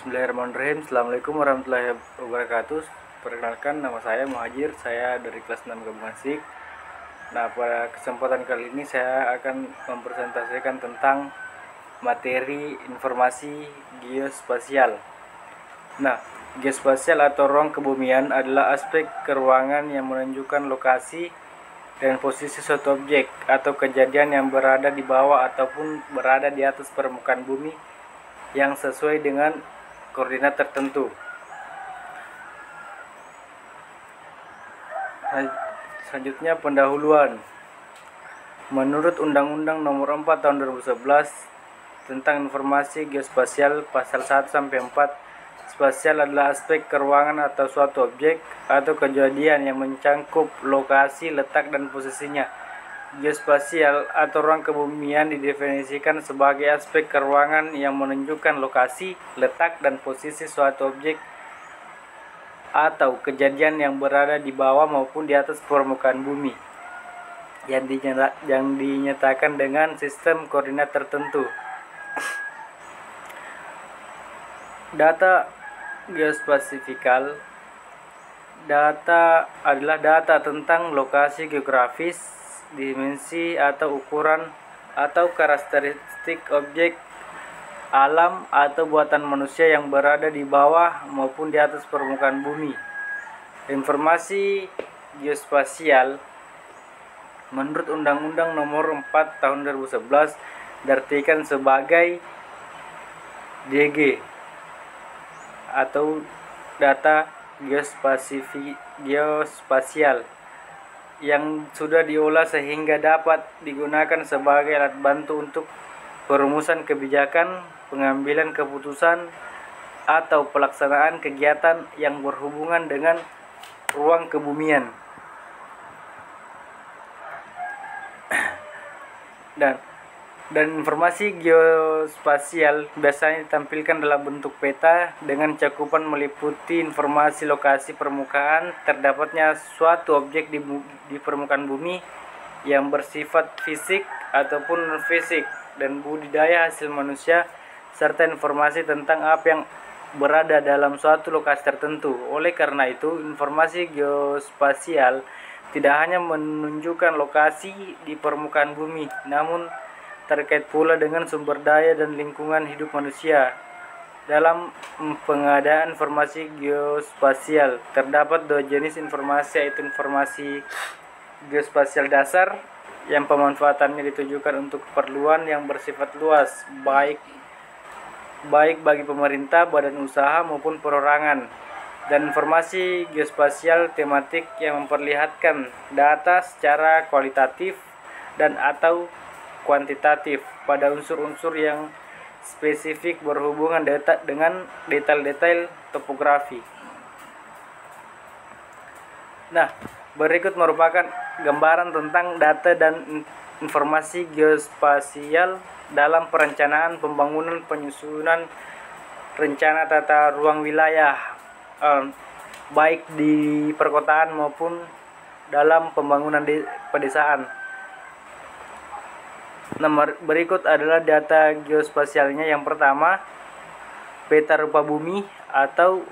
Bismillahirrahmanirrahim. Assalamualaikum warahmatullahi wabarakatuh. Perkenalkan, nama saya Muhajir. Saya dari kelas 6 Gabungan SIG. Nah, pada kesempatan kali ini saya akan mempresentasikan tentang materi informasi geospasial. Nah, geospasial atau ruang kebumian adalah aspek keruangan yang menunjukkan lokasi dan posisi suatu objek atau kejadian yang berada di bawah ataupun berada di atas permukaan bumi yang sesuai dengan koordinat tertentu. Selanjutnya pendahuluan. Menurut Undang-Undang Nomor 4 Tahun 2011 tentang Informasi Geospasial pasal 1 sampai 4, spasial adalah aspek keruangan atau suatu objek atau kejadian yang mencangkup lokasi, letak, dan posisinya. Geospasial atau ruang kebumian didefinisikan sebagai aspek keruangan yang menunjukkan lokasi, letak, dan posisi suatu objek atau kejadian yang berada di bawah maupun di atas permukaan bumi yang dinyatakan dengan sistem koordinat tertentu. Data geospasial. Data adalah data tentang lokasi geografis, dimensi atau ukuran atau karakteristik objek alam atau buatan manusia yang berada di bawah maupun di atas permukaan bumi. Informasi geospasial menurut Undang-Undang Nomor 4 Tahun 2011 diartikan sebagai DG atau data geospasial yang sudah diolah sehingga dapat digunakan sebagai alat bantu untuk perumusan kebijakan, pengambilan keputusan, atau pelaksanaan kegiatan yang berhubungan dengan ruang kebumian. Dan informasi geospasial biasanya ditampilkan dalam bentuk peta dengan cakupan meliputi informasi lokasi permukaan, terdapatnya suatu objek di permukaan bumi yang bersifat fisik ataupun non-fisik, dan budidaya hasil manusia, serta informasi tentang apa yang berada dalam suatu lokasi tertentu. Oleh karena itu, informasi geospasial tidak hanya menunjukkan lokasi di permukaan bumi, namun terkait pula dengan sumber daya dan lingkungan hidup manusia. Dalam pengadaan informasi geospasial, terdapat dua jenis informasi, yaitu informasi geospasial dasar yang pemanfaatannya ditujukan untuk keperluan yang bersifat luas, baik bagi pemerintah, badan usaha, maupun perorangan, dan informasi geospasial tematik yang memperlihatkan data secara kualitatif dan atau kuantitatif pada unsur-unsur yang spesifik berhubungan dengan detail-detail topografi. Nah, berikut merupakan gambaran tentang data dan informasi geospasial dalam perencanaan pembangunan penyusunan rencana tata ruang wilayah, baik di perkotaan maupun dalam pembangunan pedesaan. Nomor berikut adalah data geospasialnya. Yang pertama, peta rupa bumi atau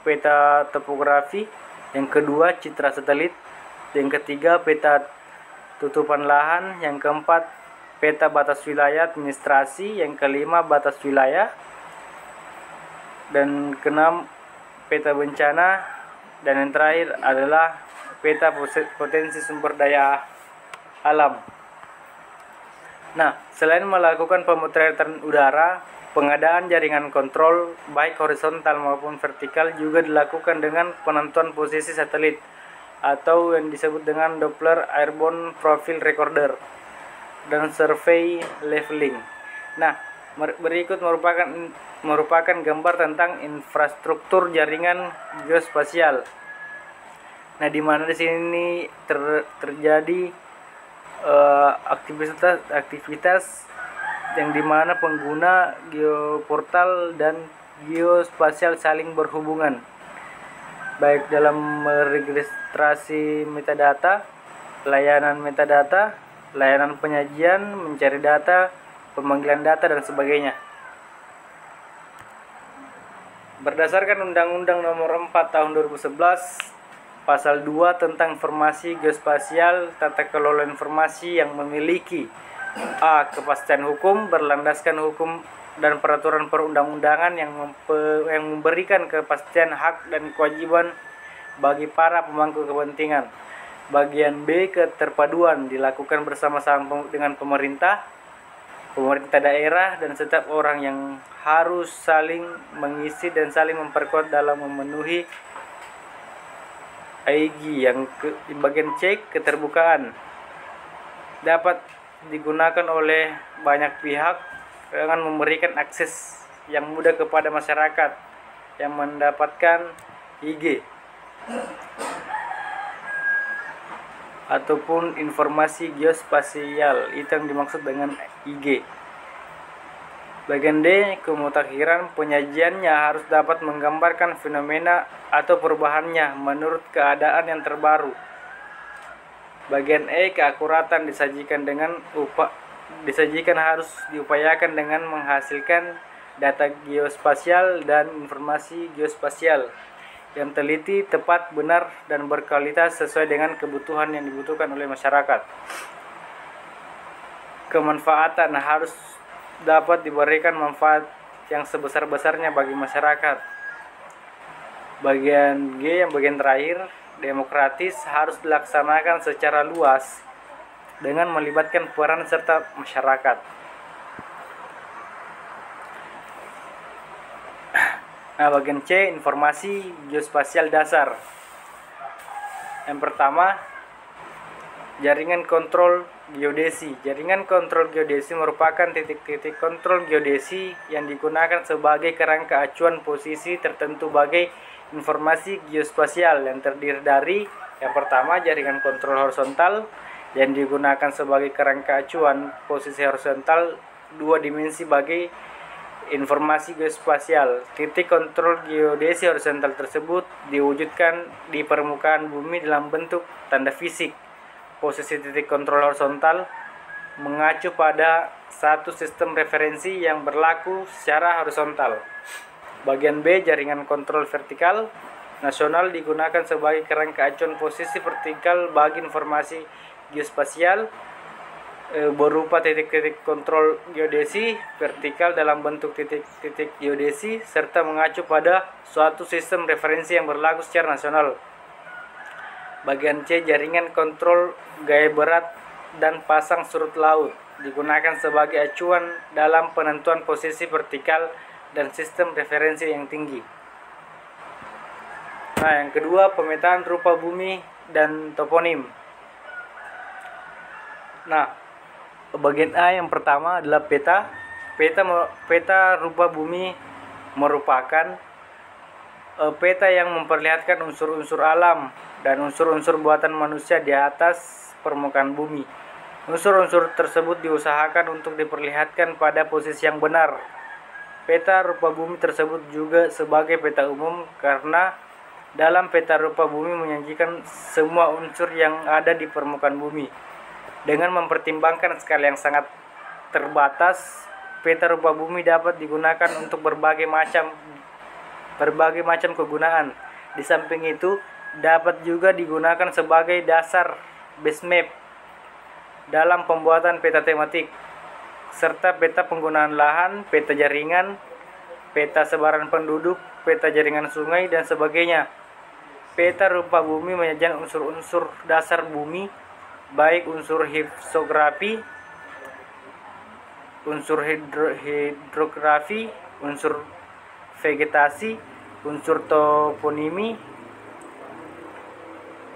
peta topografi. Yang kedua, citra satelit. Yang ketiga, peta tutupan lahan. Yang keempat, peta batas wilayah administrasi. Yang kelima, batas wilayah. Dan keenam, peta bencana. Dan yang terakhir adalah peta potensi sumber daya alam. Nah, selain melakukan pemutarian udara, pengadaan jaringan kontrol baik horizontal maupun vertikal juga dilakukan dengan penentuan posisi satelit atau yang disebut dengan Doppler Airborne Profile Recorder dan survey leveling. Nah, berikut merupakan gambar tentang infrastruktur jaringan geospasial. Nah, di mana di sini terjadi aktivitas yang dimana pengguna geoportal dan geospasial saling berhubungan, baik dalam meregistrasi metadata, layanan penyajian, mencari data, pemanggilan data, dan sebagainya. Berdasarkan Undang-Undang Nomor 4 Tahun 2011, Pasal 2 tentang informasi geospasial, tata kelola informasi yang memiliki a. kepastian hukum berlandaskan hukum dan peraturan perundang-undangan yang memberikan kepastian hak dan kewajiban bagi para pemangku kepentingan. Bagian B, keterpaduan dilakukan bersama-sama dengan pemerintah daerah dan setiap orang yang harus saling mengisi dan saling memperkuat dalam memenuhi AIG. Di bagian C, keterbukaan dapat digunakan oleh banyak pihak dengan memberikan akses yang mudah kepada masyarakat yang mendapatkan IG ataupun informasi geospasial. Itu yang dimaksud dengan IG. Bagian D, kemutakhiran penyajiannya harus dapat menggambarkan fenomena atau perubahannya menurut keadaan yang terbaru. Bagian E, keakuratan disajikan harus diupayakan dengan menghasilkan data geospasial dan informasi geospasial yang teliti, tepat, benar, dan berkualitas sesuai dengan kebutuhan yang dibutuhkan oleh masyarakat. Kemanfaatan harus dapat diberikan manfaat yang sebesar-besarnya bagi masyarakat. Bagian G, yang bagian terakhir, demokratis harus dilaksanakan secara luas dengan melibatkan peran serta masyarakat. Nah, bagian C, informasi geospasial dasar. Yang pertama, jaringan kontrol geodesi. Jaringan kontrol geodesi merupakan titik-titik kontrol geodesi yang digunakan sebagai kerangka acuan posisi tertentu bagi informasi geospasial yang terdiri dari yang pertama, jaringan kontrol horizontal yang digunakan sebagai kerangka acuan posisi horizontal 2 dimensi bagi informasi geospasial. Titik kontrol geodesi horizontal tersebut diwujudkan di permukaan bumi dalam bentuk tanda fisik. Posisi titik kontrol horizontal mengacu pada satu sistem referensi yang berlaku secara horizontal. Bagian B, jaringan kontrol vertikal nasional digunakan sebagai kerangka acuan posisi vertikal bagi informasi geospasial berupa titik-titik kontrol geodesi vertikal dalam bentuk titik-titik geodesi serta mengacu pada suatu sistem referensi yang berlaku secara nasional. Bagian C, jaringan kontrol gaya berat dan pasang surut laut digunakan sebagai acuan dalam penentuan posisi vertikal dan sistem referensi yang tinggi. Nah, yang kedua, pemetaan rupa bumi dan toponim. Nah, bagian A yang pertama adalah peta. Peta rupa bumi merupakan peta yang memperlihatkan unsur-unsur alam dan unsur-unsur buatan manusia di atas permukaan bumi. Unsur-unsur tersebut diusahakan untuk diperlihatkan pada posisi yang benar. Peta rupa bumi tersebut juga sebagai peta umum karena dalam peta rupa bumi menyajikan semua unsur yang ada di permukaan bumi. Dengan mempertimbangkan skala yang sangat terbatas, peta rupa bumi dapat digunakan untuk berbagai macam kegunaan. Di samping itu, dapat juga digunakan sebagai dasar base map dalam pembuatan peta tematik, serta peta penggunaan lahan, peta jaringan, peta sebaran penduduk, peta jaringan sungai, dan sebagainya. Peta rupa bumi menyajikan unsur-unsur dasar bumi, baik unsur hidrografi, unsur hidrografi, unsur vegetasi, unsur toponimi,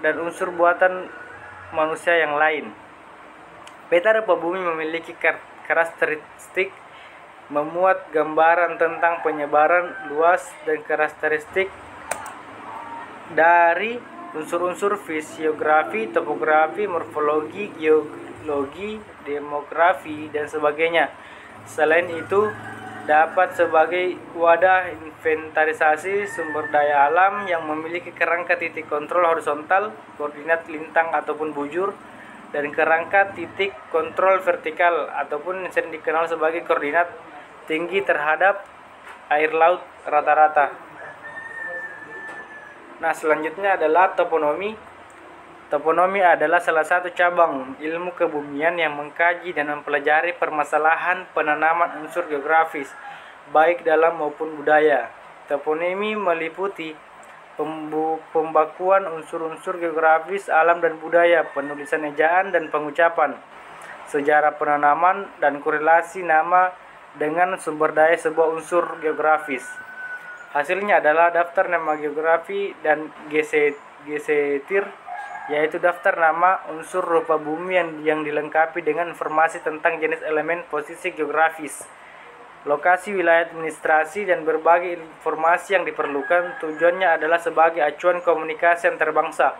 dan unsur buatan manusia yang lain. Peta rupa bumi memiliki karakteristik memuat gambaran tentang penyebaran luas dan karakteristik dari unsur-unsur fisiografi, topografi, morfologi, geologi, demografi, dan sebagainya. Selain itu, dapat sebagai wadah inventarisasi sumber daya alam yang memiliki kerangka titik kontrol horizontal, koordinat lintang ataupun bujur, dan kerangka titik kontrol vertikal ataupun yang sering dikenal sebagai koordinat tinggi terhadap air laut rata-rata. Nah, selanjutnya adalah toponomi. Toponomi adalah salah satu cabang ilmu kebumian yang mengkaji dan mempelajari permasalahan penanaman unsur geografis, baik dalam maupun budaya. Toponomi meliputi pembakuan unsur-unsur geografis alam dan budaya, penulisan ejaan dan pengucapan, sejarah penanaman, dan korelasi nama dengan sumber daya sebuah unsur geografis. Hasilnya adalah daftar nama geografi dan gesetir, yaitu daftar nama unsur rupa bumi yang dilengkapi dengan informasi tentang jenis elemen, posisi geografis, lokasi, wilayah administrasi, dan berbagai informasi yang diperlukan. Tujuannya adalah sebagai acuan komunikasi antar-bangsa.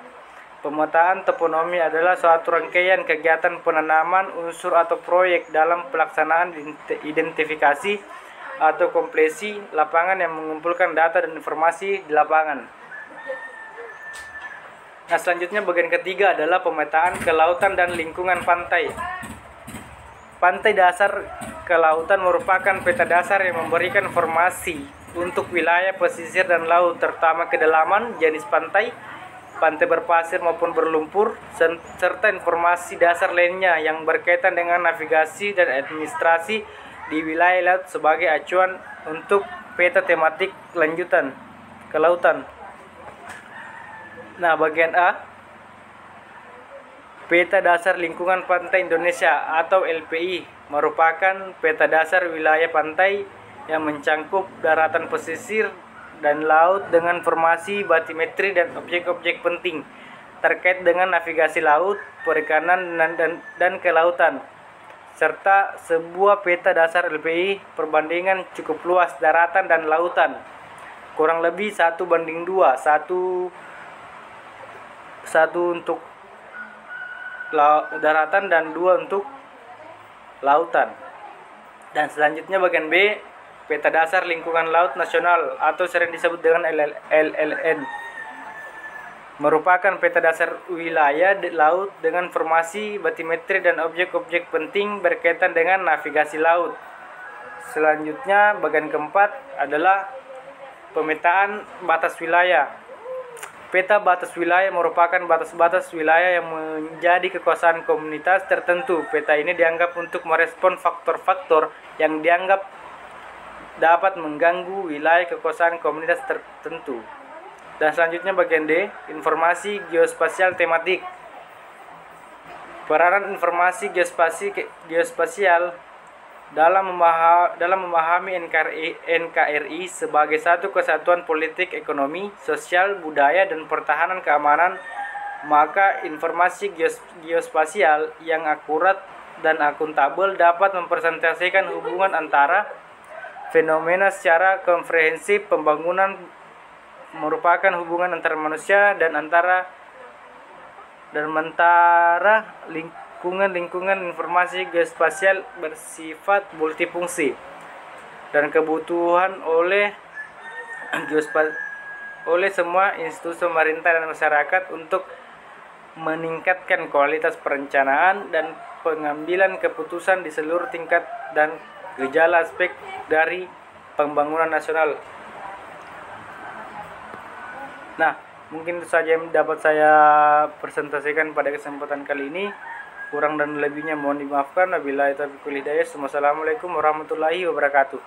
Pemetaan toponomi adalah suatu rangkaian kegiatan penanaman unsur atau proyek dalam pelaksanaan identifikasi atau kompresi lapangan yang mengumpulkan data dan informasi di lapangan. Nah, selanjutnya bagian ketiga adalah pemetaan kelautan dan lingkungan pantai. Pantai dasar kelautan merupakan peta dasar yang memberikan informasi untuk wilayah pesisir dan laut, terutama kedalaman, jenis pantai, pantai berpasir maupun berlumpur, serta informasi dasar lainnya yang berkaitan dengan navigasi dan administrasi di wilayah laut sebagai acuan untuk peta tematik lanjutan kelautan. Nah, bagian A, Peta Dasar Lingkungan Pantai Indonesia atau LPI merupakan peta dasar wilayah pantai yang mencakup daratan, pesisir, dan laut dengan informasi batimetri dan objek-objek penting terkait dengan navigasi laut, perikanan, dan kelautan, serta sebuah peta dasar LPI perbandingan cukup luas daratan dan lautan, kurang lebih 1:2, satu untuk daratan dan 2 untuk lautan. Dan selanjutnya bagian B, Peta Dasar Lingkungan Laut Nasional atau sering disebut dengan LLN, merupakan peta dasar wilayah laut dengan informasi batimetri dan objek-objek penting berkaitan dengan navigasi laut. Selanjutnya bagian keempat adalah pemetaan batas wilayah. Peta batas wilayah merupakan batas-batas wilayah yang menjadi kekuasaan komunitas tertentu. Peta ini dianggap untuk merespon faktor-faktor yang dianggap dapat mengganggu wilayah kekuasaan komunitas tertentu. Dan selanjutnya bagian D, informasi geospasial tematik. Peranan informasi geospasial dalam memahami NKRI sebagai satu kesatuan politik, ekonomi, sosial, budaya, dan pertahanan keamanan, maka informasi geospasial yang akurat dan akuntabel dapat mempresentasikan hubungan antara fenomena secara komprehensif. Pembangunan merupakan hubungan antara manusia dan antara lingkungan. Informasi geospasial bersifat multifungsi dan kebutuhan oleh semua institusi pemerintah dan masyarakat untuk meningkatkan kualitas perencanaan dan pengambilan keputusan di seluruh tingkat dan gejala aspek dari pembangunan nasional. Nah, mungkin itu saja yang dapat saya presentasikan pada kesempatan kali ini. Kurang dan lebihnya mohon dimaafkan. Wabillahi taufiq wal hidayah. Wassalamualaikum warahmatullahi wabarakatuh.